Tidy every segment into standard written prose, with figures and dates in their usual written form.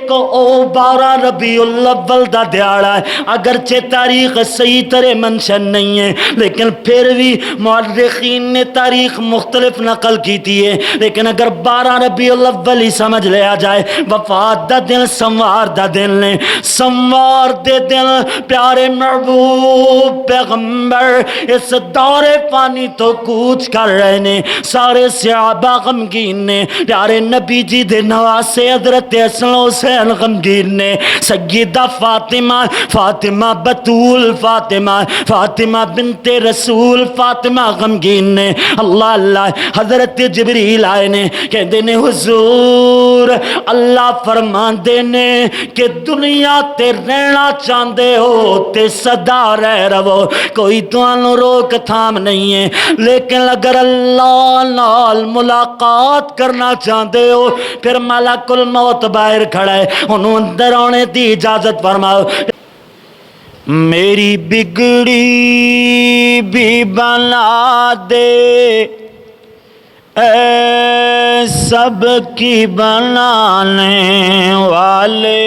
ایک او 12 ربیع الاول دا دیاڑا ہے، اگرچہ تاریخ صحیح طرح منشن نہیں ہے لیکن پھر بھی مورخین نے تاریخ مختلف نقل کی تھی ہے، لیکن اگر 12 ربیع الاول ہی سمجھ لیا جائے، وفات دا دن سموار دا دن نے، سموار دے دن پیارے محبوب پیغمبر اس دور فانی تو کوچ کر رہے نے، سارے صحابہ غمگین نے، پیارے نبی جی دے نواسے حضرت حسن حسین غمگین نے، سیدہ فاطمہ بطول فاطمہ بنت رسول فاطمہ غمگین نے، اللہ اللہ حضرت جبریل آئے نے، کہتے نے حضور اللہ فرمان دینے کہ دنیا تے رہنا چاندے ہو تے صدا رہ رہو، کوئی تانوں روک تھام نہیں ہے، لیکن اگر اللہ نال ملاقات کرنا چاہتے ہو پھر ملک الموت باہر کھڑا ہے، انہوں اندر آنے دی اجازت فرماؤ۔ میری بگڑی بھی بنا دے اے سب کی بنانے والے،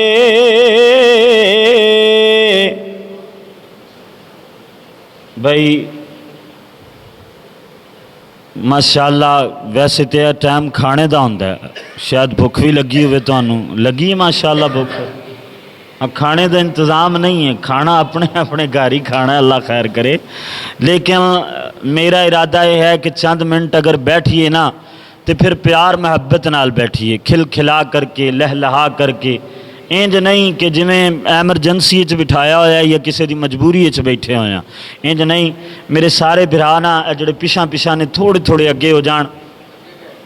بھائی ماشاءاللہ ویسے تو یہ ٹائم کھانے دا ہوندا ہے، شاید بھوک بھی لگی ہوئے تو لگی ہے ماشاءاللہ بھوک، کھانے دا انتظام نہیں ہے، کھانا اپنے گھر ہی کھانا ہے، اللہ خیر کرے، لیکن میرا ارادہ یہ ہے کہ چند منٹ اگر بیٹھیے نا تو پھر پیار محبت نال بیٹھیے، کھل کھلا کر کے لہلہا کر کے، انج نہیں کہ جویں ایمرجنسی چ بٹھایا ہوا ہے یا کسی دی مجبوری چ بیٹھے ہوئے ہیں، انج نہیں۔ میرے سارے بھرا نا جڑے پیچھا نے تھوڑے اگے ہو جان،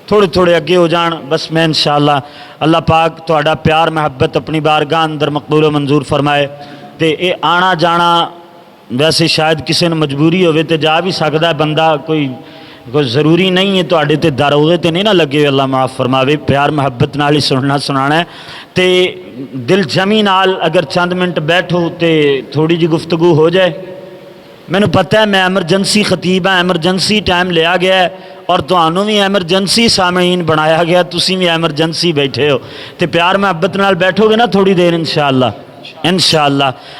تھوڑے اگے ہو جان، بس میں انشاءاللہ اللہ پاک تہاڈا پیار محبت اپنی بارگاہ اندر مقبول و منظور فرمائے، تے اے آنا جانا ویسے شاید کسی نے مجبوری ہوئے تے جا بھی سکتا ہے بندہ، کوئی ضروری نہیں ہے تہاڈے تے دروغے تے نہیں نہ لگے، اللہ معاف فرماوے، پیار محبت نال ہی سننا ہے، تے دل جمی نال اگر چند منٹ بیٹھو تے تھوڑی جی گفتگو ہو جائے۔ مینوں پتہ ہے میں ایمرجنسی خطیب ہاں، ایمرجنسی ٹائم لیا گیا ہے اور تہانوں بھی ایمرجنسی سامعین بنایا گیا، تسی بھی ایمرجنسی بیٹھے ہو، تے پیار محبت نال بیٹھو گے نا تھوڑی دیر انشاءاللہ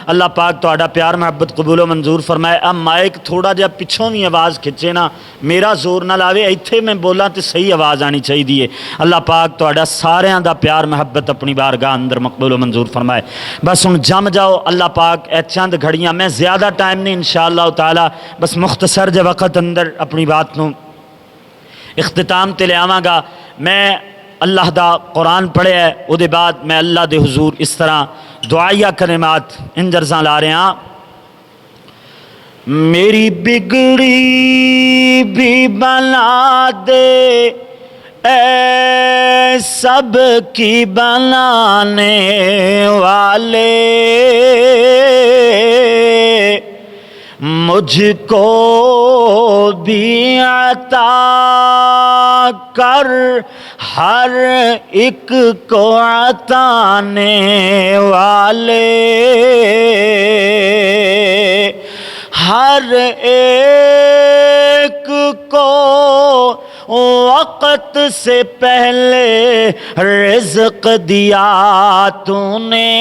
اللہ پاک تہاڈا پیار محبت قبول و منظور فرمائے۔ اب مائک تھوڑا جہا پچھوں بھی آواز کھچے نا، میرا زور نہ لاوے، ایتھے میں بولاں تے صحیح آواز آنی چاہیے، اللہ پاک تہاڈا ساریاں دا پیار محبت اپنی بارگاہ اندر مقبول و منظور فرمائے۔ بس ہن جم جاؤ، اللہ پاک اے چند گھڑیاں، میں زیادہ ٹائم نہیں انشاءاللہ تعالی، بس مختصر جے وقت اندر اپنی بات نو اختتام تے لے آواں گا۔ میں اللہ دا قرآن پڑھے ہے، او دے بعد میں اللہ دے حضور اس طرح دعائیہ کلمات ان جرزاں لا رہے ہیں۔ میری بگڑی بھی بنا دے اے سب کی بنانے والے، مجھ کو بھی عطا کر ہر ایک کو عطانے والے، ہر ایک کو وقت سے پہلے رزق دیا تو نے،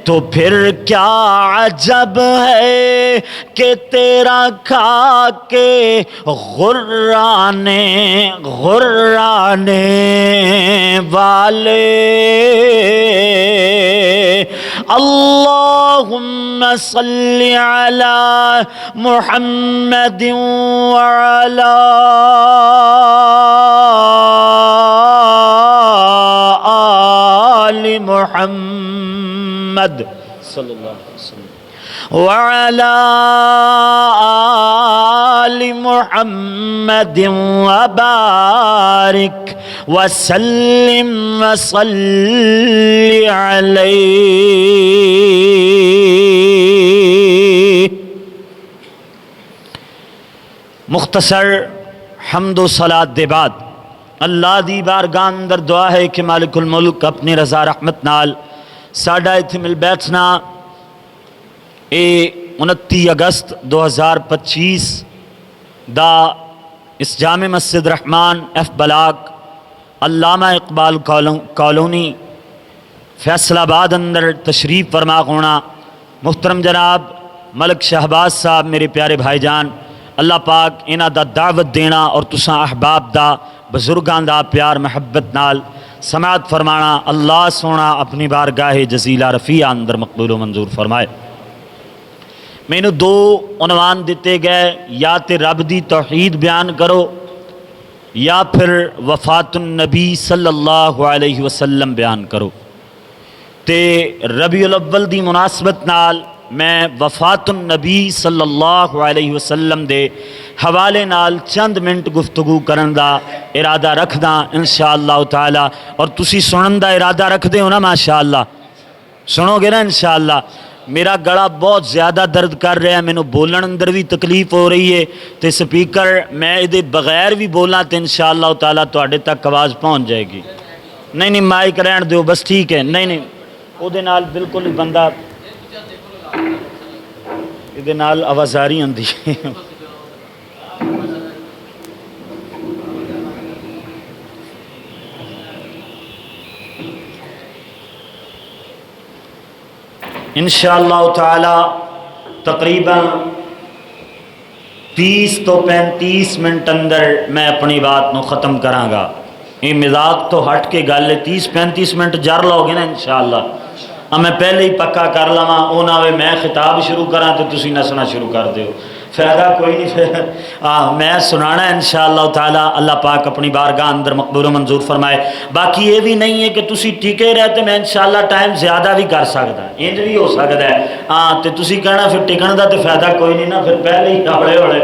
تو پھر کیا عجب ہے کہ تیرا کھا کے غرانے والے۔ اللہم صلی علی محمد وعلی آل محمد صلی اللہ علیہ وسلم وعلی آل محمد وبارک وسلم وصلی علیہ۔ مختصر حمد و صلات دے بعد اللہ دی بارگاہ اندر دعا ہے کہ مالک الملک اپنی رضا رحمت نال ساڈا اتھے مل بیٹھنا اے 29 اگست 2025 دا اس جامع مسجد رحمان ایف بلاک علامہ اقبال کالونی فیصل آباد اندر تشریف فرما ہونا، محترم جناب ملک شہباز صاحب میرے پیارے بھائی جان، اللہ پاک انہاں دا دعوت دینا اور تساں احباب دا بزرگاں دا پیار محبت نال سماعت فرمانا اللہ سونا اپنی بارگاہ جزیلہ رفیع اندر مقبول و منظور فرمائے۔ مینوں دو عنوان دیتے گئے، یا تے رب دی توحید بیان کرو یا پھر وفات النبی صلی اللہ علیہ وسلم بیان کرو۔ تے ربیع الاول دی مناسبت نال میں وفات النبی صلی اللہ علیہ وسلم دے حوالے نال چند منٹ گفتگو کرن دا ارادہ رکھدا انشاءاللہ تعالی، اور تسی سنن دا ارادہ رکھ دے ہو نا ماشاءاللہ، سنو گے نا انشاءاللہ۔ میرا گلا بہت زیادہ درد کر رہا ہے، مینوں بولن اندر بھی تکلیف ہو رہی ہے، تے سپیکر میں ادے بغیر بھی بولاں تے انشاءاللہ تعالی تواڈے تک آواز پہنچ جائے گی۔ نہیں مائک رہن دیو بس، ٹھیک ہے، نہیں او دے نال بالکل ہی بندہ ادے نال آوازاری ہوندی ہے۔ انشاءاللہ تعالی تقریباً 30 تو 35 منٹ اندر میں اپنی بات نو ختم کراں گا۔ یہ مزاق تو ہٹ کے گل ہے، 30-35 منٹ جر لو گے نا انشاءاللہ۔ میں پہلے ہی پکا کر لواں، او نہ ہوئے میں خطاب شروع کراں تو تسی نسنا شروع کر دیو، فائدہ کوئی نہیں۔ پھر میں سنانا ہے انشاءاللہ تعالی، اللہ پاک اپنی بارگاہ اندر مقبول و منظور فرمائے۔ باقی یہ بھی نہیں ہے کہ تسی ٹکے رہتے، میں انشاءاللہ ٹائم زیادہ بھی کر سکتا، انج بھی ہو سکتا ہے تے تسی کہنا پھر ٹکن دا تے فائدہ کوئی نہیں نا، پھر پہلے ہی ہولے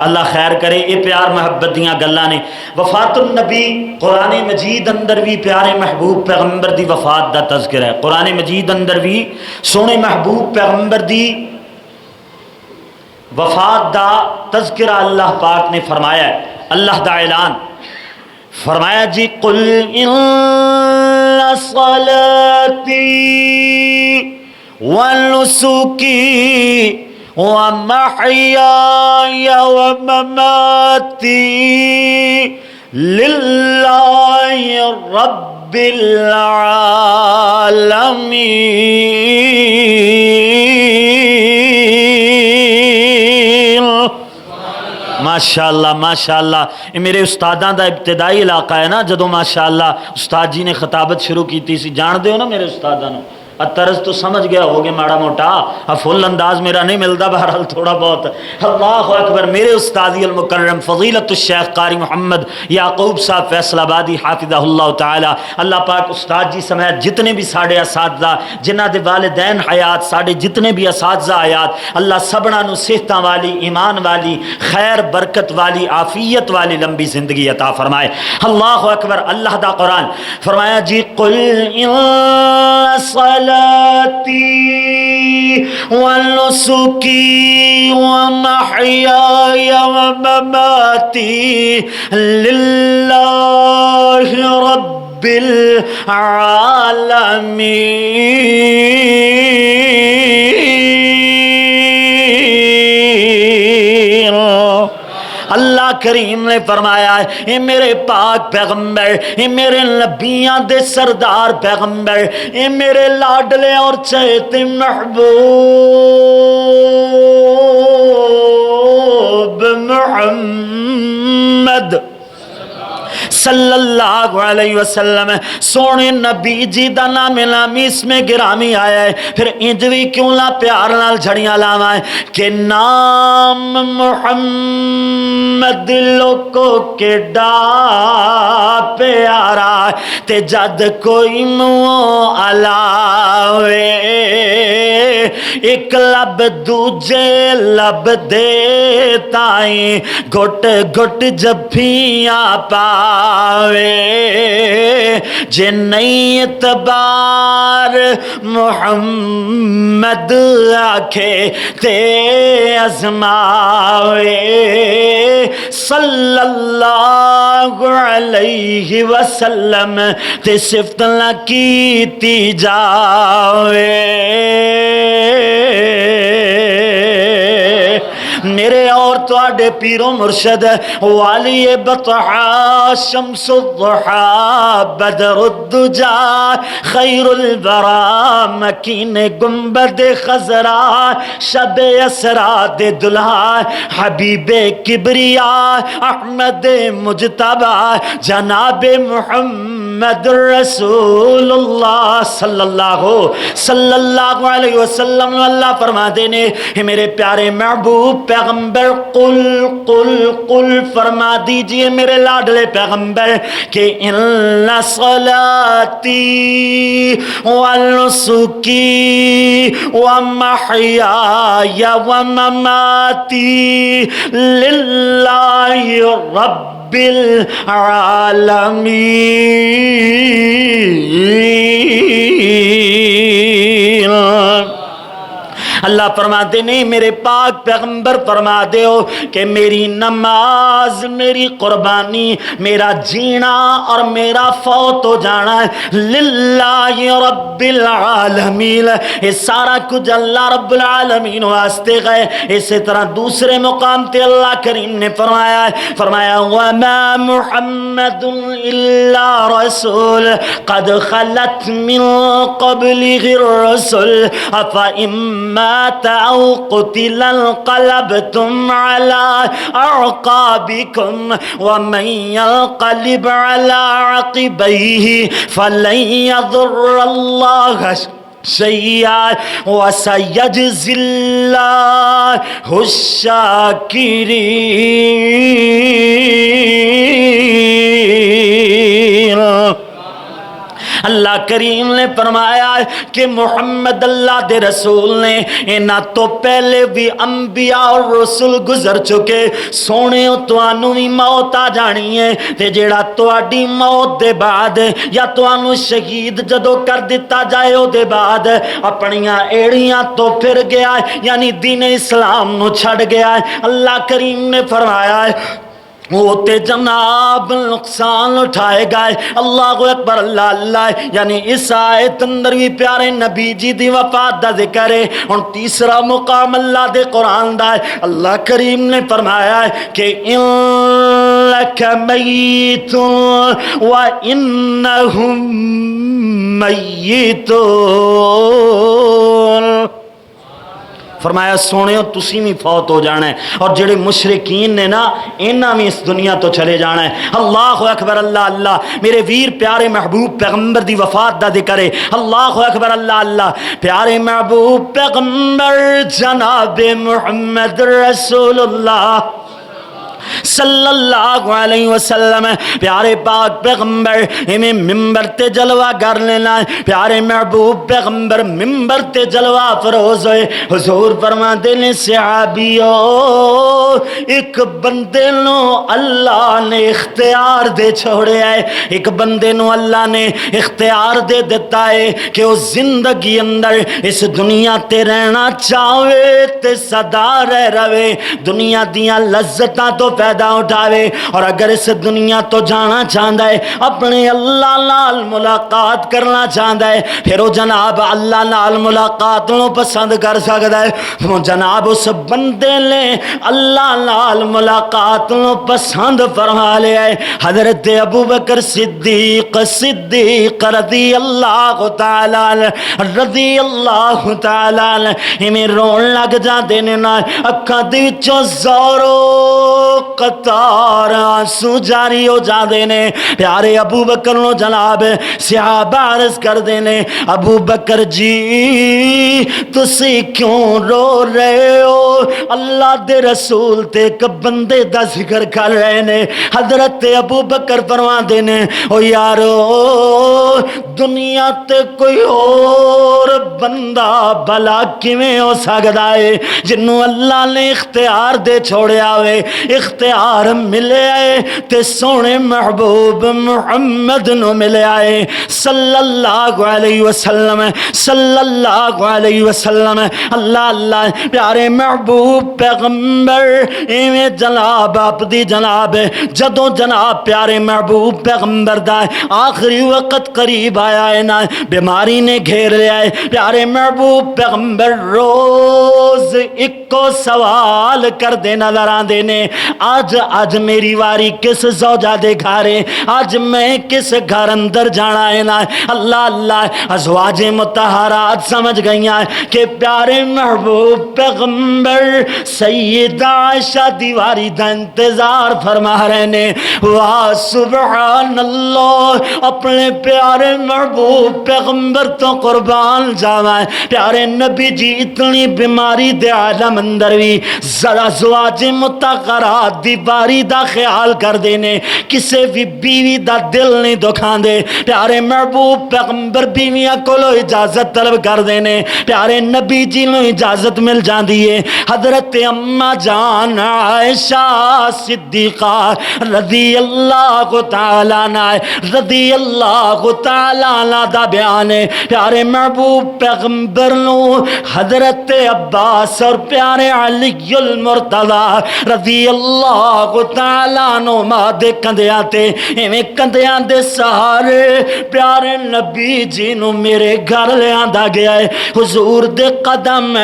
اللہ خیر کرے۔ یہ پیار محبت دیاں گلاں نے۔ وفات النبی قرآن مجید اندر بھی پیارے محبوب پیغمبر دی وفات دا تذکرہ ہے، قرآن مجید اندر بھی سونے محبوب پیغمبر دی وفات دا تذکرہ اللہ پاک نے فرمایا ہے۔ اللہ دا اعلان فرمایا جی قل ان صلاتی ونسکی ومحیای ومماتی للہ رب العالمین۔ ماشاءاللہ ماشاءاللہ، یہ میرے استاداں دا ابتدائی علاقہ ہے نا، جدو ماشاءاللہ استاد جی نے خطابت شروع کی تھی سی، جان دے ہو نا میرے استاداں نو، طرز تو سمجھ گیا ہوگے ماڑا موٹا، فل انداز میرا نہیں ملتا، بہرحال تھوڑا بہت۔ اللہ اکبر۔ میرے استادی المکرم فضیلت الشیخ قاری محمد یعقوب صاحب فیصل آبادی حافظہ اللہ تعالی، اللہ پاک استاد جی سمیت جتنے بھی ساڑھے اساتذہ، جنہ دے والدین حیات، ساڑھے جتنے بھی اساتذہ حیات، اللہ سبنا نو صحتاں والی، ایمان والی، خیر برکت والی، عافیت والی لمبی زندگی عطا فرمائے۔ اللہ اکبر۔ اللہ دا قرآن فرمایا جی قل ان صلاتی ونسکی ومحیای ومماتی للہ رب العالمین۔ اللہ کریم نے فرمایا ہے اے میرے پاک پیغمبر، اے میرے نبیاں دے سردار پیغمبر، اے میرے لاڈلے اور چہتے محبوب محمد صلی اللہ علیہ وسلم، سونے نبی جی دا نام نامی اس میں گرامی آیا ہے، پھر انج بھی کیوں نہ پیار نال جھڑیاں لاواں ہے کہ نام محمد لوگوں کے ڈا پیارا تے جد کوئی منہ علاوے، ایک لب دوجے لب دے تائیں گھٹ گھٹ جبھیاں پاوے، جے نہیں اعتبار محمد آکھے تے ازماوے، صلی اللہ علیہ وسلم تے صفت نہ کیتی جاوے۔ میرے اور تواڈے پیرو مرشد والی بطحا شمس الضحا بدر الدجا خیر الورا مکین گنبد خضرا شب اسرا دے دلہا حبیب کبریا احمد مجتبی جناب محمد رسول اللہ صلی اللہ علیہ وسلم. اللہ فرما دینے میرے پیارے محبوب پیغمبر قل قل قل فرما دیجئے میرے لاڈلے پیغمبر کہ ان صلاتی ونسکی ومحیای ومماتی للہ رب العالمین. اللہ فرماتے نہیں میرے پاک پیغمبر فرما دے ہو کہ میری نماز میری قربانی میرا جینا اور میرا فوت ہو جانا ہے للہ رب العالمین، یہ سارا کچھ اللہ رب العالمین واسطے گئے. اسی طرح دوسرے مقام تے اللہ کریم نے فرمایا وما محمد الا رسول قد خلت من قبله الرسل افإما أو قتل انقلبتم على أعقابكم ومن ينقلب على عقبيه فلن يضر الله شيئا وسيجزي الله الشاكرين. اللہ کریم نے فرمایا کہ محمد اللہ دے رسول نے انہاں تو پہلے بھی انبیاء اور رسول گزر چکے. سونے توانوں بھی موت آ جانی ہے تے جیڑا تواڈی موت دے بعد یا توانوں شہید جدو کر دیتا جائے او دے بعد اپنیاں ایڑیاں تو پھر گیا ہے یعنی دین اسلام نو چھڑ گیا ہے. اللہ کریم نے فرمایا ہے وہ تے جناب نقصان اٹھائے گئے. اللہ اکبر اللہ اللہ. یعنی اس آیت اندر بھی پیارے نبی جی دی وفات دا ذکر ہے. اور تیسرا مقام اللہ دے قرآن دا ہے. اللہ کریم نے فرمایا ہے کہ انک میت و انہم میتون. فرمایا سونےو تسی بھی فوت ہو جانا ہے اور جڑے مشرکین نے نا انہاں بھی اس دنیا تو چلے جانا ہے. اللہ اکبر اللہ اللہ. میرے ویر پیارے محبوب پیغمبر دی وفات دا ذکر ہے. اللہ اکبر اللہ اللہ. پیارے محبوب پیغمبر جناب محمد رسول اللہ صلی اللہ علیہ وسلم پیارے پاک پیغمبر ہمیں ممبر تے جلوہ کر لینا ہے. پیارے محبوب پیغمبر ممبر تے جلوہ فروز ہوئے. حضور فرماتے ہیں صحابیو ایک بندے نو اللہ نے اختیار دے چھوڑے ہے. ایک بندے نو اللہ نے اختیار دے دیتا ہے کہ وہ زندگی اندر اس دنیا تے رہنا چاہے تے صدا رہ رہے دنیا دیاں لذتاں تو پیدا اٹھاوے اور اگر اس دنیا تو جانا چاہتا ہے اپنے اللہ نال ملاقات کرنا چاہتا ہے پھر وہ جناب اللہ نال ملاقات نو پسند کر سکتا ہے. وہ جناب اس بندے نے اللہ نال ملاقات نو پسند فرما لیا ہے. حضرت ابو بکر صدیق رضی اللہ تعالی ہمیں رون لگ جاتے نے نا اکھاں دے وچوں زورو قطار آنسو جاری ہو جا دینے. پیارے ابو بکر نو جناب صحابہ عرض کر دینے ابو بکر جی تسی کیوں رو رہے ہو؟ اللہ دے رسول تے ایک بندے دا ذکر کر رہے نے. حضرت ابو بکر فرما دینے او یارو دنیا تے کوئی اور بندہ بھلا کیویں ہو سکدا ہے جنوں اللہ نے اختیار دے چھوڑیا ہوئے. اختیار ملے آئے تے سونے محبوب محمد نو ملے آئے صلی اللہ علیہ وسلم صلی اللہ علیہ وسلم. اللہ اللہ پیارے محبوب پیغمبر ایویں جناب آپ دی جناب جدوں جناب پیارے محبوب پیغمبر دا آخری وقت قریب آیا ہے نا بیماری نے گھیر لیا ہے پیارے محبوب پیغمبر روز ایک کو سوال کر دے نظر آندے نے آج میری واری کس زوجہ دے گھارے آج میں کس گھر اندر جانا ہے نا اللہ اللہ ازواج مطہرات سمجھ گئیاں کہ پیارے محبوب پیغمبر سیدہ عائشہ دیواری دا انتظار فرما رہے نے واہ سبحان اللہ اپنے پیارے محبوب پیغمبر تو قربان جاوائے پیارے نبی جی اتنی بیماری دے عالم اندر بھی ازواج مطہرات دی باری دا خیال کر دینے کسے بھی بیوی دا دل نہیں دکھان دے پیارے محبوب پیغمبر بیویاں کو لو اجازت طلب کر دینے پیارے نبی جی لو اجازت مل جان دیئے حضرت اماں جان عائشہ صدیقہ رضی اللہ تعالیٰ رضی اللہ تعالیٰ دا بیان ہے پیارے محبوب پیغمبر نو حضرت عباس اور پیارے علی المرتضی رضی اللہ تعالیٰ نو مادے کندیاں تے ایویں کندیاں دے سہارے پیارے نبی جی نو میرے گھر لے آندا گیا ہے حضور دے قدم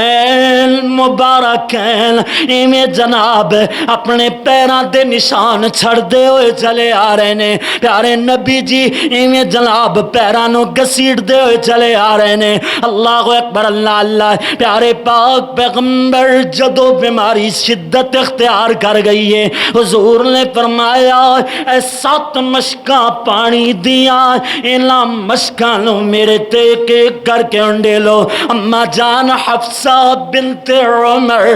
مبارکین ایویں جناب اپنے پیران دے نشان چھڑ دے ہوئے چلے آ رہے نے پیارے نبی جی ایویں جناب پیرانوں گسیٹ دے ہوئے چلے آ رہے نے اللہ اکبر اللہ اللہ پیارے پاک پیغمبر جدو بیماری شدت اختیار کر گئی ہے حضور نے فرمایا اے 7 مشکاں پانی دیا اینا مشکاں لو میرے تے کے کر کے انڈے لو اما جان حفصہ بنت عمر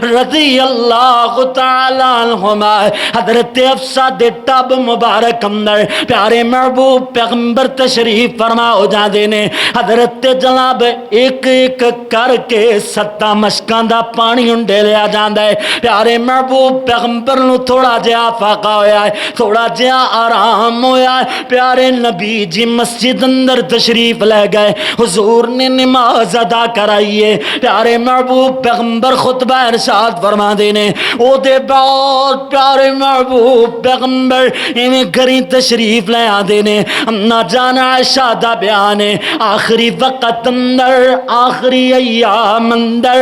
رضی اللہ تعالیٰ عنہما حضرت حفصہ دے ٹب مبارک اندر پیارے محبوب پیغمبر تشریف فرما ہو جا دینے حضرت جناب ایک ایک کر کے 7 مشکاں دا پانی انڈے لیا جاندہ ہے پیارے محبوب پیغمبر نو تھوڑا جہا فاقہ ہویا ہے تھوڑا جہا آرام ہویا ہے پیارے نبی جی مسجد اندر تشریف لے گئے حضور نے نماز ادا کرائیے پیارے محبوب پیغمبر خطبہ ارشاد فرما دینے او دے بعد پیارے محبوب پیغمبر ایویں گھری تشریف لے آ دینے امنا جانا عائشہ دا بیان ہے آخری وقت اندر آخری ایام اندر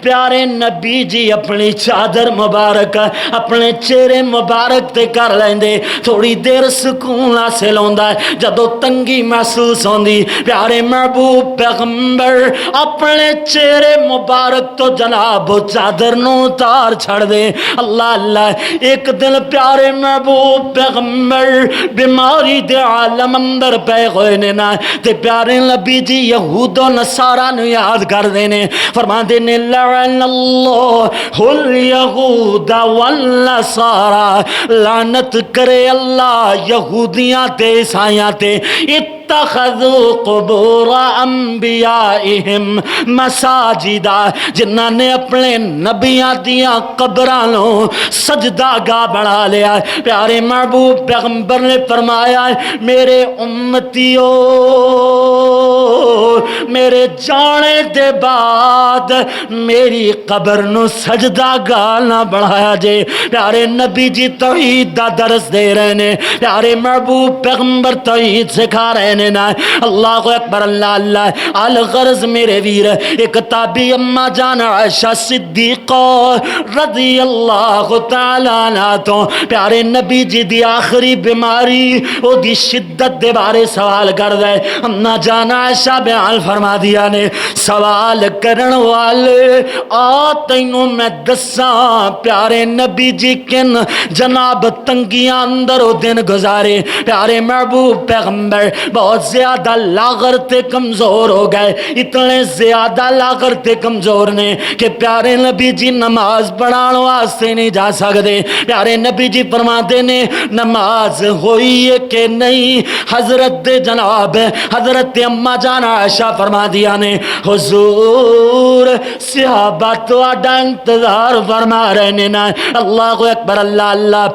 پیارے نبی جی اپنی چادر مبارک اپنے چہرے مبارک تے کر لیندے تھوڑی دیر سکون حاصل ہوندا ہے جدو تنگی محسوس ہوندی پیارے محبوب پیغمبر اپنے چہرے مبارک تو جناب چادر نو اتار چھڑ دے اللہ اللہ ایک دن پیارے محبوب پیغمبر بیماری دے عالم اندر پہ ہوئے نے نا تے پیارے نبی جی یہود و نصارہ نو یاد کر دینے فرما دینے لعن اللہ الیہود والنصارہ لعنت کرے اللہ یہودیاں تے عیسائیاں تے اتخذوا قبور انبیائہم مساجدہ جنہاں نے اپنے نبیاں دیاں قبرانوں سجدہ گاہ بنا لیا ہے پیارے محبوب پیغمبر نے فرمایا ہے میرے امتیوں میرے جانے دے بعد میری قبر نو سجدہ گاہ نہ بڑھایا جے پیارے نبی جی توحید دا درس دے رہے نے پیارے محبوب پیغمبر توحید سکھا رہے نے نا اللہ اکبر اللہ اللہ الغرض میرے ویر ایک تابعی اما جان عائشہ صدیقہ رضی اللہ تعالیٰ عنہ تو پیارے نبی جی دی آخری بیماری او دی شدت دے بارے سوال کر دے اما جان عائشہ بیان فرما دیا نے سوال کرن والے تینوں میں دساں پیارے نبی جی کن جناب تنگیاں اندر او دن گزارے پیارے محبوب پیغمبر بہت زیادہ لاغر تے کمزور ہو گئے اتنے زیادہ لاغر تے کمزور نے کہ پیارے نبی جی نماز پڑھان واسطے نہیں جا سکتے پیارے نبی جی فرماتے نے نماز ہوئی ہے کہ نہیں حضرت جناب حضرت اما جان عائشہ فرما دیا نے حضور صحابہ تو انتظار فرما رہے نے نا اللہ اکبر اللہ اللہ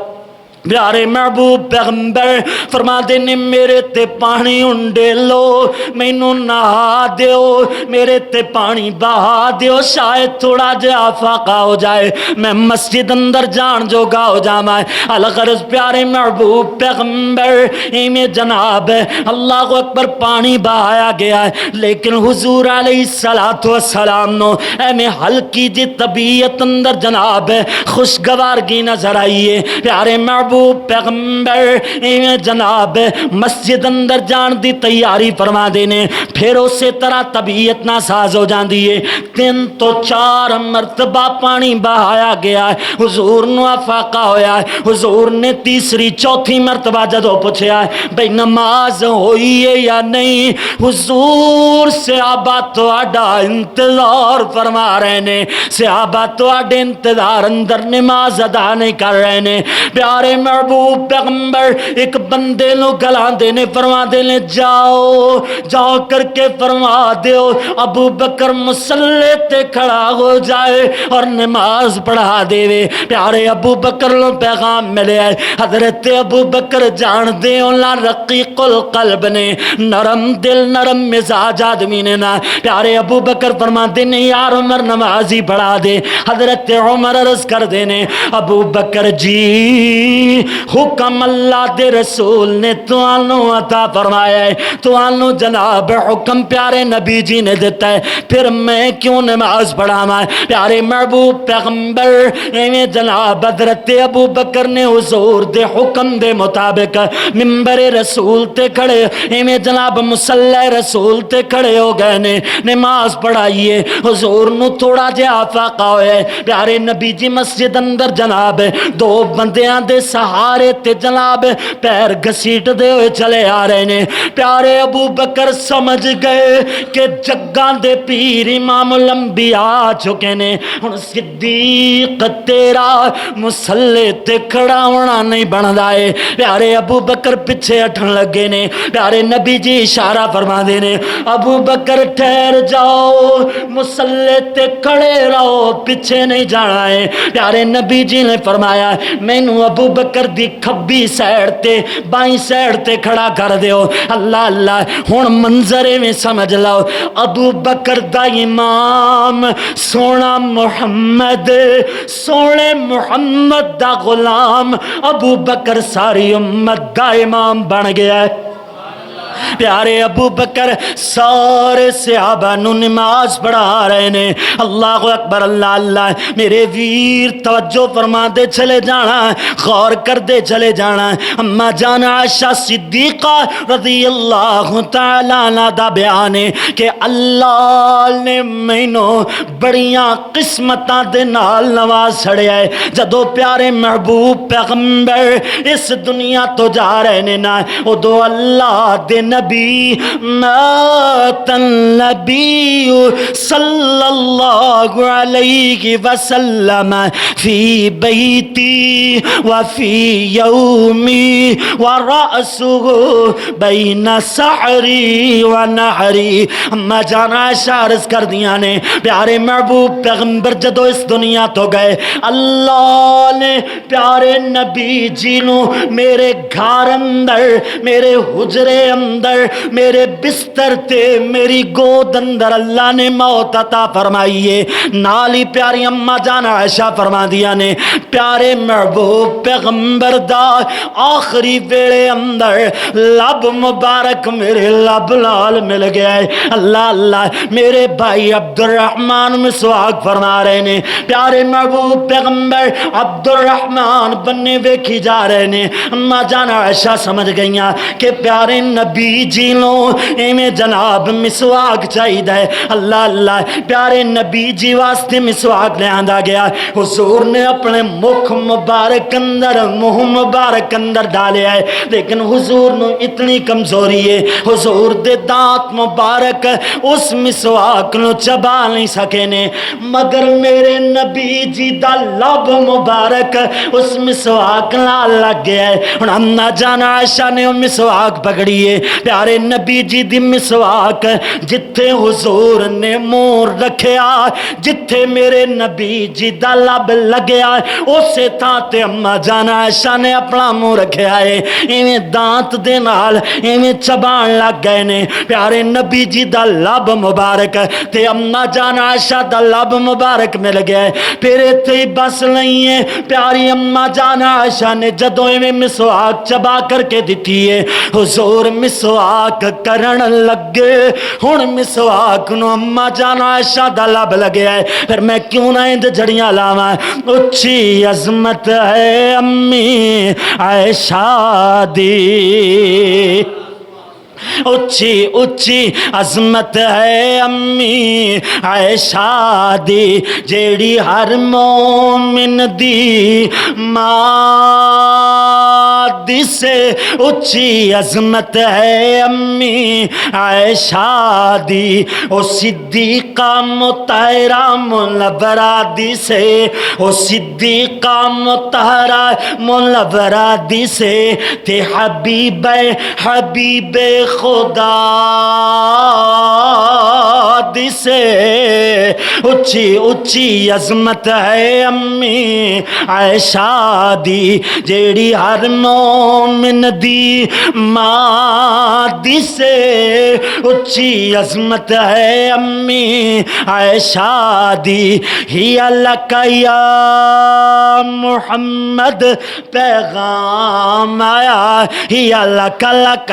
پیارے محبوب پیغمبر فرما دے نے میرے تے پانی انڈے لو، مینوں نہا دیو، میرے تے پانی بہا دیو، شاید تھوڑا جہا فاقہ ہو جائے میں مسجد اندر جان جوگا ہو جاواں۔ الغرض پیارے محبوب پیغمبر ایویں جناب اللہ اکبر پانی بہایا گیا ہے، لیکن حضور علیہ السلام نو ایویں ہلکی جی طبیعت اندر جناب خوشگوارگی نظر آئیے۔ پیارے محبوب پیغمبر ایویں جناب مسجد اندر جان دی تیاری فرما دینے، پھر اسی طرح طبیعت نہ ساز ہو جاندی ہے۔ 3 تو 4 مرتبہ پانی بہایا گیا ہے، حضور نو افاقہ ہویا ہے۔ حضور نے تیسری چوتھی مرتبہ جدو پوچھا ہے بھئی نماز ہوئی ہے یا نہیں، حضور صحابہ تواڈا انتظار فرما رہے نے، صحابہ تواڈے انتظار اندر نماز ادا نہیں کر رہے نے۔ پیارے محبوب پیغمبر ایک بندے نو گلاں دینے فرما دینے جاؤ جاؤ کر کے فرما دیو ابو بکر مصلی تے کھڑا ہو جائے اور نماز پڑھا دے۔ پیارے ابو بکر نو پیغام ملے ہے، حضرت ابو بکر جان دے اولا رقیق القلب نے، نرم دل نرم مزاج آدمی نے نا۔ پیارے ابو بکر فرما دینے یار عمر نمازی پڑھا دے۔ حضرت عمر عرض کر دینے ابو بکر جی حکم اللہ دے رسول نے توانو عطا فرمایا ہے، توانو جناب حکم پیارے نبی جی نے دیتا ہے، پھر میں کیوں نماز پڑھاواں؟ پیارے محبوب پیغمبر ایویں جناب حضرت ابو بکر نے حضور دے حکم دے مطابق منبر رسول تے کھڑے ایویں جناب مصلی رسول تے کھڑے ہو گئے نے، نماز پڑھائیے۔ حضور نو تھوڑا جہا فاقہ ہوئے، پیارے نبی جی مسجد اندر جناب 2 بندیاں دے سہارے تے جناب پیر گھسیٹ دے ہوئے چلے آ رہے نے۔ پیارے ابو بکر سمجھ گئے کہ جگاں دے پیر امام الانبیاء آ چکے نے، ہن صدیق تیرا مصلی تے کھڑا ہونا نہیں بندا ہے۔ پیارے ابو بکر پیچھے ہٹن لگے نے، پیارے نبی جی اشارہ فرما دے نے ابو بکر ٹھہر جاؤ، مصلی تے کھڑے رہو، پیچھے نہیں جانا ہے۔ پیارے نبی جی نے فرمایا مینوں ابو بکر دی کھبی سائیڈ تے بائیں سائیڈ تے کھڑا کر دیو۔ اللہ اللہ ہن منظر میں سمجھ لو، ابو بکر دا امام سونا محمد، سونے محمد دا غلام ابو بکر ساری امت دا امام بن گیا ہے۔ پیارے ابو بکر سارے صحابہ نو نماز پڑھا رہے نے۔ اللہ اکبر اللہ اللہ، میرے ویر توجہ فرما دے چلے جانا، غور کر دے چلے جانا۔ اما جان عائشہ صدیقہ رضی اللہ تعالیٰ عنہ دا بیان ہے کہ اللہ نے مینوں بڑیاں قسمتاں دے نال نواز چھڑیا ہے۔ جدو پیارے محبوب پیغمبر اس دنیا تو جا رہے نے نا، ادو اللہ دے نبی مات النبی صلی اللہ علیہ وسلم فی بیتی وفی یومی ورأسہ بین سحری ونحری۔ اما جان عائشہ عرض کر دیا نے پیارے محبوب پیغمبر جدو اس دنیا تو گئے، اللہ نے پیارے نبی جی نو میرے گھر اندر، میرے حجرے اندر، میرے بستر تے میری گود اندر اللہ نے موت عطا فرمائی ہے۔ نالی پیاری اما جان عائشہ فرما دیا نے پیارے محبوب پیغمبر دا آخری ویلے اندر لب مبارک میرے لب لال مل گیا ہے۔ اللہ اللہ میرے بھائی عبد الرحمن مسواک فرما رہے نے، پیارے محبوب پیغمبر عبد الرحمن بننے ویکھی جا رہے نے۔ اما جان عائشہ سمجھ گئیاں کہ پیارے نبی جی نو ایویں جناب مسواک چاہیے۔ اللہ اللہ پیارے نبی جی واسطے مسواک لے آندا گیا، حضور نے اپنے مکھ مبارک اندر منہ مبارک اندر ڈالیا ہے، لیکن حضور نو اتنی کمزوری ہے، حضور دے دانت مبارک اس مسواک نو چبا نہیں سکے نے، مگر میرے نبی جی دا لب مبارک اس مسواک نال لگ گیا ہے۔ ہن اما جان عائشہ نے مسواک پکڑی ہے، پیارے نبی جی دی مسواک پاک جتھے حضور نے منہ رکھیا جتھے میرے نبی جی دا لب لگیا اسے تھاں تے اما جان عائشہ نے اپنا منہ رکھیا ہے ایویں دانت دے نال ایویں چبان لگ گئے نے پیارے نبی جی دا لب مبارک تے اما جان عائشہ دا لب مبارک مل گیا ہے پھر اتنے ہی بس نہیں ہے پیاری اما جان عائشہ نے جدوں ایویں مسواک چبا کر کے دیتی ہے حضور مسواک کرن لگے ہن مسواک نو اما جان عائشہ دا لب لگیا ہے پھر میں کیوں نہ اند جڑیاں لاواں اچھی عظمت ہے امی عائشہ دی اچھی اچھی عظمت ہے امی عائشہ دی جیڑی ہر مومن دی ماں دی سے اچھی عظمت ہے امی عائشہ دی او صدیقہ مطہرہ منورہ دی سے او صدیقہ مطہرہ منورہ دی سے تے حبیب خدا دی سے اچھی اچھی عظمت ہے امی عائشہ دی جیڑی ہر مومن دی ماں دی سے اچھی عظمت ہے امی عائشہ دی ہی لک یا محمد پیغام آیا ہی لک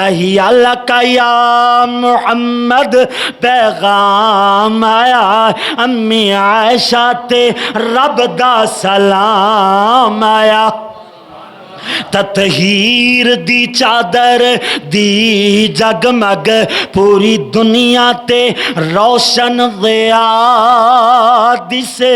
ہی لک یا محمد پیغام آیا امی عائشہ تے رب دا سلام آیا تطہیر دی چادر دی جگمگ پوری دنیا تے روشن ضیاء دی سے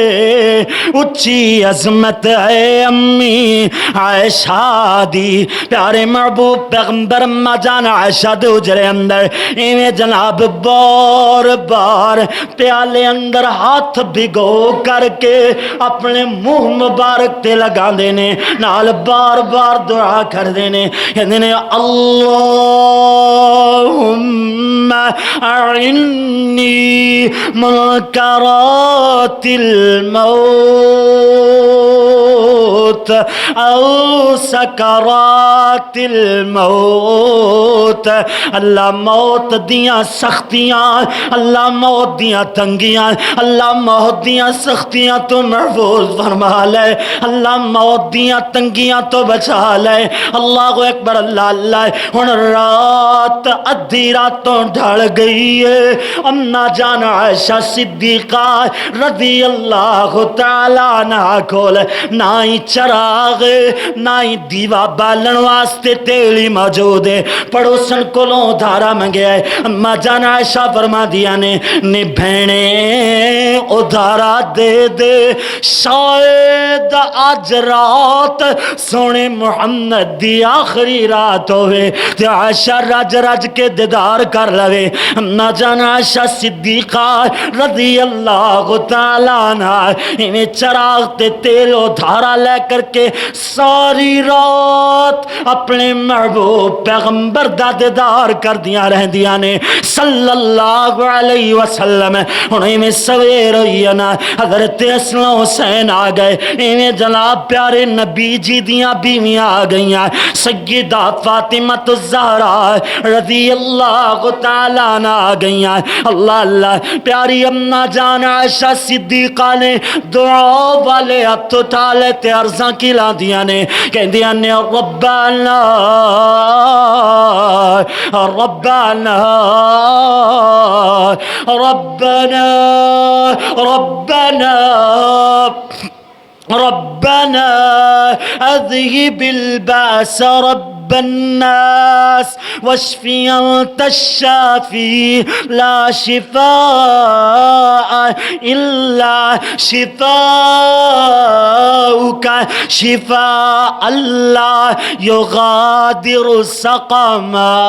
اچھی عظمت ہے امی عائشہ دی پیارے محبوب پیغمبر اما جان عائشہ دے اجرے اندر ایویں جناب بار بار پیالے اندر ہاتھ بھگو کر کے اپنے منہ مبارک تے لگا دینے نال بار بار دعا کر دینے کہندے اللہم اعنی منکرات الموت او سکرات الموت اللہ موت دیاں سختیاں اللہ موت دیاں تنگیاں اللہ موت دیاں سختیاں تو محفوظ فرما لے اللہ موت دیاں تنگیاں تو بچا لے اللہ اکبر اللہ اللہ ہن رات ادھی راتوں ڈھل گئی ہے اما جان عائشہ صدیقہ رضی اللہ تعالیٰ عنہا کول نہ ہی چراغ نہ ہی دیوا بالن واسطے تیلی موجود ہے پڑوسن کولوں ادھارا منگیا ہے اما جان عائشہ فرما دیا نے بھینے ادھارا دے دے شاید آج رات سونے محمد دی آخری رات ہوئے تے عائشہ رج رج کے دیدار کر لوے اما جان عائشہ صدیقہ رضی اللہ تعالیٰ عنہ انہیں چراغ تے تیل و دھارا لے کر کے ساری رات اپنے محبوب پیغمبر دا دیدار کر دیا رہ دیا نے صلی اللہ علیہ وسلم انہیں میں سویر ہوئی نا حضرت حسن حسین آ گئے انہیں جناب پیارے نبی جی دیاں بیویاں آ گئیاں سیدہ فاطمہ الزہرا رضی اللہ تعالیٰ عنہ آ گئیاں اللہ اللہ پیاری اما جان عائشہ صدیقہ نے دعا والے ہاتھ اٹھا لے تے عرضاں کھلا دیا نے کہہ دیا نے ربنا ربنا ربنا ربنا ربنا اذهب البأس رب الناس واشفي أنت الشافي لا شفاء إلا شفاءك شفاء لا يغادر سقما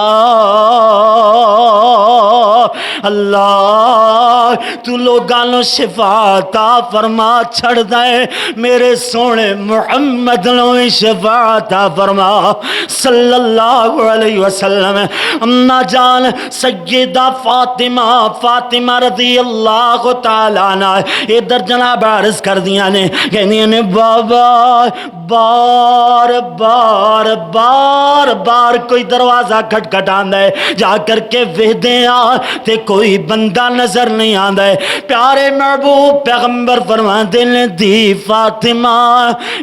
اللہ تو لوگانو شفا عطا فرما چھڑ دے میرے سونے محمد نو شفا عطا فرما صلی اللہ علیہ وسلم اما جان سیدہ فاطمہ رضی اللہ تعالیٰ عنہ ادھر جناب عرض کر دیا نے کہنی نے بابا بار بار بار بار کوئی دروازہ کھٹکھٹاندا ہے جا کر کے ویدیں آ تے کوئی بندہ نظر نہیں آندا ہے پیارے محبوب پیغمبر فرماتے نے دی فاطمہ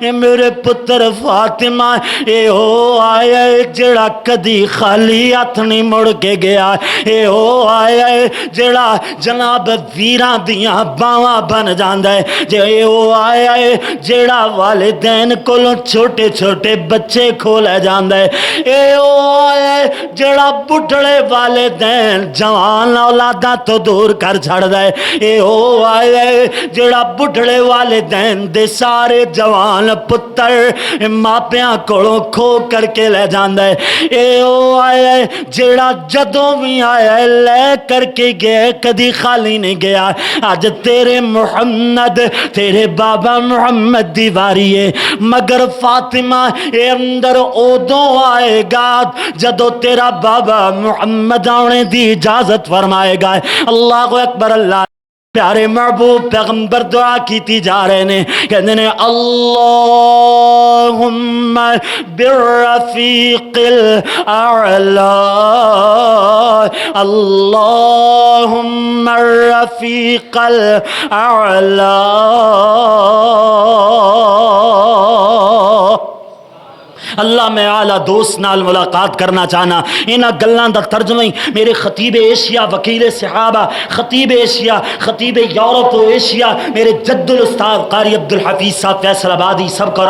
اے میرے پتر فاطمہ اے او آیا ہے جڑا کدی خالی ہاتھ نہیں مڑ کے گیا اے او آیا ہے جڑا جناب ویراں دیاں باواں بن جاندا ہے جے اے او آیا ہے جڑا والدین کولوں چھوٹے چھوٹے بچے کھو لے جاندا ہے اے او آیا ہے جڑا بڈھڑے والدین جوان اولاداں تو دور کر چھڑدا ہے اے او آیا ہے جڑا بڈھڑے والدین دے سارے جوان پتر ماپیاں کولوں کھو کر کے لے جاندا ہے اے او آیا ہے جڑا جدوں بھی آیا ہے لے کر کے گیا کدی خالی نہیں گیا اج تیرے محمد تیرے بابا محمد دی واری ہے مگر فاطمہ اے اندر اودوں آئے گا جدوں تیرا بابا محمد آنے دی اجازت فرمائے گا اللہ اکبر اللہ پیارے محبوب پیغمبر دعا کیتی جا رہے نے کہتے ہیں اللہم بالرفیق الاعلی اللہم الرفیق الاعلی اللہ میں اعلیٰ دوست نال ملاقات کرنا چاہنا انہاں گلاں دا ترجمہ ہی میرے خطیب ایشیا وکیل صحابہ خطیب ایشیا خطیب یورپ و ایشیا میرے جد الاستاذ قاری عبدالحفیظ صاحب فیصل آبادی سب کو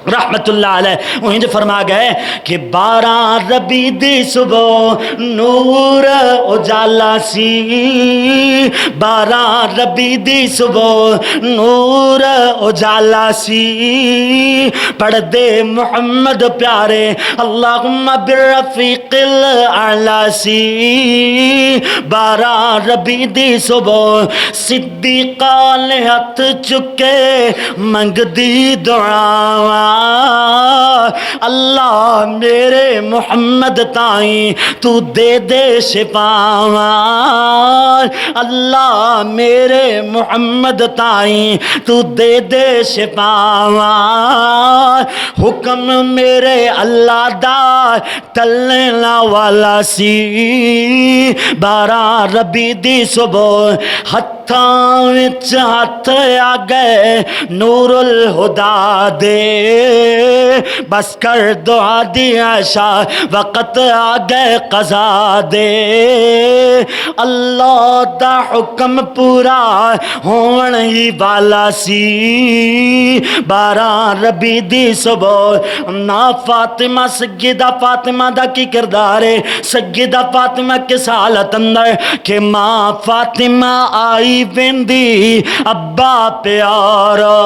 رحمت اللہ علیہ وہ ہنج فرما گئے کہ 12 ربیع دی صبح نور اجالا سی 12 ربیع دی صبح نور اجالا سی پڑھ دے محمد پیارے اللہم بالرفیق الاعلی سی 12 ربیع دی صبح صدیقہ نے ہاتھ چکے منگ دی دعا اللہ میرے محمد تائیں تو دے دے شفاواں اللہ میرے محمد تائیں تو دے دے شفاواں حکم میرے اللہ دا تلنا والا سی 12 ربیع دی صبح ہتھاں وچ ہاتھ آ گئے نور الہدا دے بس کر دعا دی عائشہ وقت آ گئے قضا دے اللہ دا حکم پورا ہون ہی والا سی 12 ربیع دی صبح نا فاطمہ سیدہ فاطمہ دا کی کردار ہے سیدہ فاطمہ کس حالت اندر کہ ماں فاطمہ آئی ویندی ابا پیارا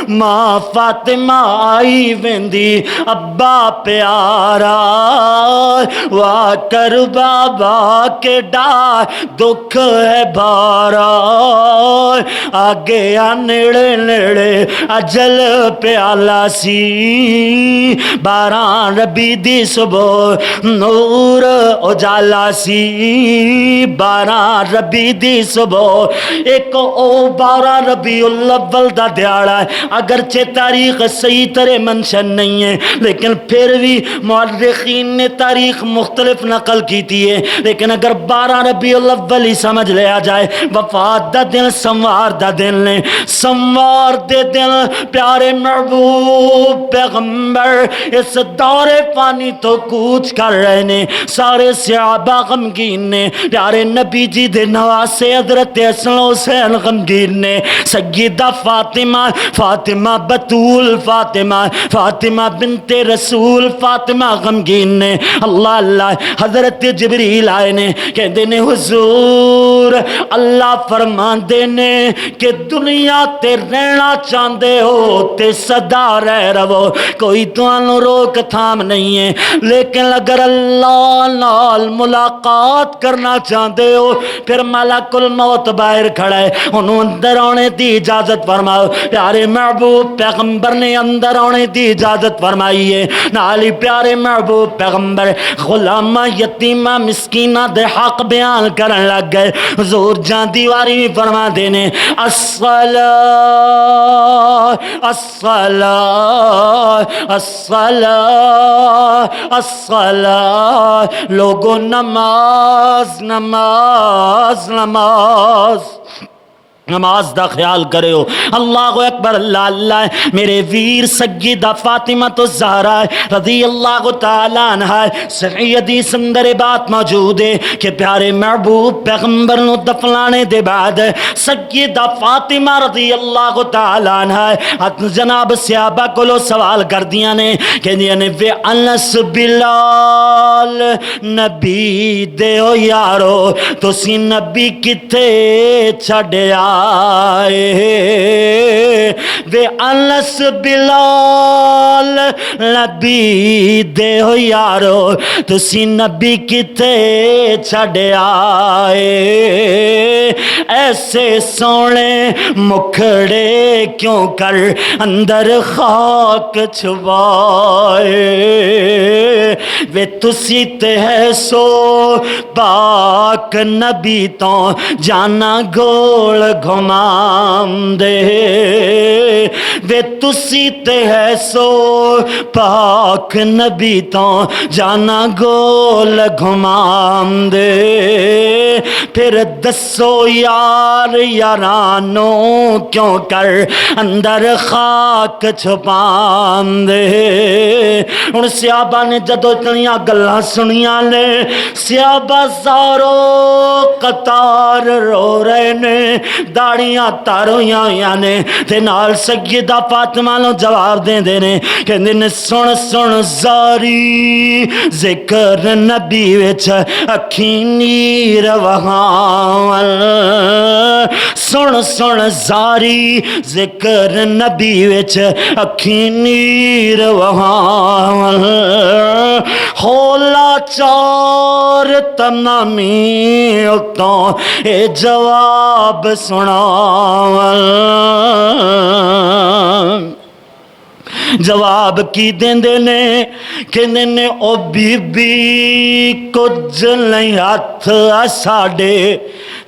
ماں فاطمہ آئی ویندی ابا پیارا وا کر بابا کے ڈا دکھ ہے بارا آگے آ نیڑے نیڑے اجل پیالہ سی 12 ربیع دی صبح نور اجالا سی 12 ربیع دی صبح ایک او 12 ربیع الاول دا دیاڑا ہے اگرچہ تاریخ صحیح طرح منشن نہیں ہے لیکن پھر بھی مورخین نے تاریخ مختلف نقل کیتی ہے لیکن اگر 12 ربیع الاول ہی سمجھ لیا جائے وفات دا دن سموار دا دن نے سموار دے دن پیارے محبوب پیغمبر اس دور فانی تو کوچ کر رہے نے سارے صحابہ غمگین نے پیارے نبی جی دے نواسے حضرت حسن حسین غمگین نے سیدہ فاطمہ بطول فاطمہ بنت رسول فاطمہ غمگین نے اللہ اللہ حضرت جبریل آئے نے کہندے نے حضور اللہ فرماندے نے کہ دنیا تے رہنا چاہندے ہو تے سدا رہ رہو، کوئی تانوں روک تھام نہیں ہے، لیکن اگر اللہ نال ملاقات کرنا چاہندے ہو پھر ملک الموت باہر کھڑا ہے، انہوں اندر آنے دی اجازت فرماؤ۔ پیارے محبوب پیغمبر نے اندر آنے دی اجازت فرمائی ہے، نالی پیارے محبوب پیغمبر غلامہ یتیمہ مسکینہ دے حق بیان کرن لگ گئے۔ حضور جان دیواری بھی فرما دینے الصلاة الصلاة الصلاة الصلاة، لوگوں نماز نماز نماز نماز دا خیال کرے ہو۔ اللہ اکبر، اللہ اللہ۔ میرے ویر سیدہ فاطمہ تو زہرا رضی اللہ تعالیٰ عنہ صحیح حدیث اندر بات موجود ہے کہ پیارے محبوب پیغمبر نو دفنانے دے بعد سیدہ فاطمہ رضی اللہ تعالیٰ عنہ جناب صحابہ کو سوال کر دیا نے کہ وے انس بلال نبی دے ہو یارو، تسی نبی کتے چھڑیا وے انس بلال نبی دے ہو یارو، تسی نبی کتے چھڑے آئے، ایسے سونے مکھڑے کیوں کر اندر خاک چھوائے، وے تسی تے ہے سو پاک نبی تو جانا گول گھمام دے، وے تسی تے ہے سو پاک نبی تو جانا گول گھمام دے، پھر دسو یار یارانو کیوں کر اندر خاک چھپام دے۔ ان صحابہ نے جدو اتنیاں گلاں سنیاں نے صحابہ زارو قطار رو رہے نے، داڑیاں تارویاں ہویاں نے تے نال سیدہ فاطمہ نو جواب دے نے کہ سن سن زاری ذکر نبی وچ اکھی نیر وہاں، سن سن زاری ذکر نبی وچ اکھی نیر وہاں، ہولا چار تمامی اتوں اے جواب سنا، جواب کی دیندے نے کہ نے او بی بی کچھ نہیں ہاتھ ساڑے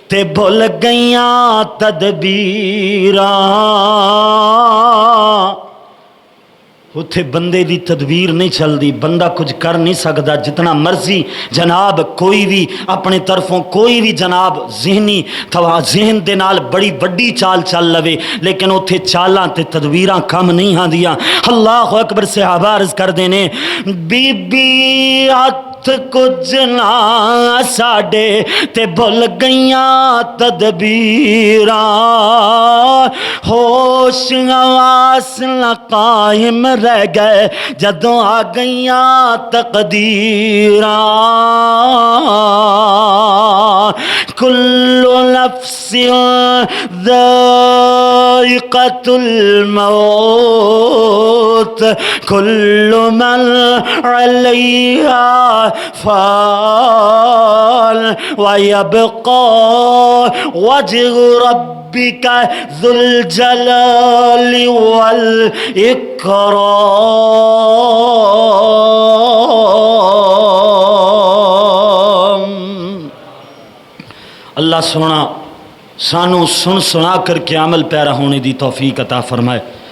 تے بھول گئیاں تدبیراں، اتھے بندے دی تدبیر نہیں چل دی، بندہ کچھ کر نہیں سکتا، جتنا مرضی جناب کوئی بھی اپنے طرفوں کوئی بھی جناب ذہنی ذہن دے نال بڑی وڈی چال چل لوے، لیکن اتھے چالاں تے تدبیراں کم نہیں آندیاں۔ اللہ اکبر، صحابہ عرض کر دینے بی بی ہاتھ کچھ نہ ساڑے تے بھول گئیاں تدبیراں، ہوش حواس نہ قائم رہ گئے جدوں آ گئیاں تقدیراں، کل نفس ذائقۃ الموت کل من علیہا فان ویبقى وجه ربك ذو الجلال والإکرام۔ اللہ سونا سانو سن سنا کر کے عمل پیرا ہونے دی توفیق عطا فرمائے۔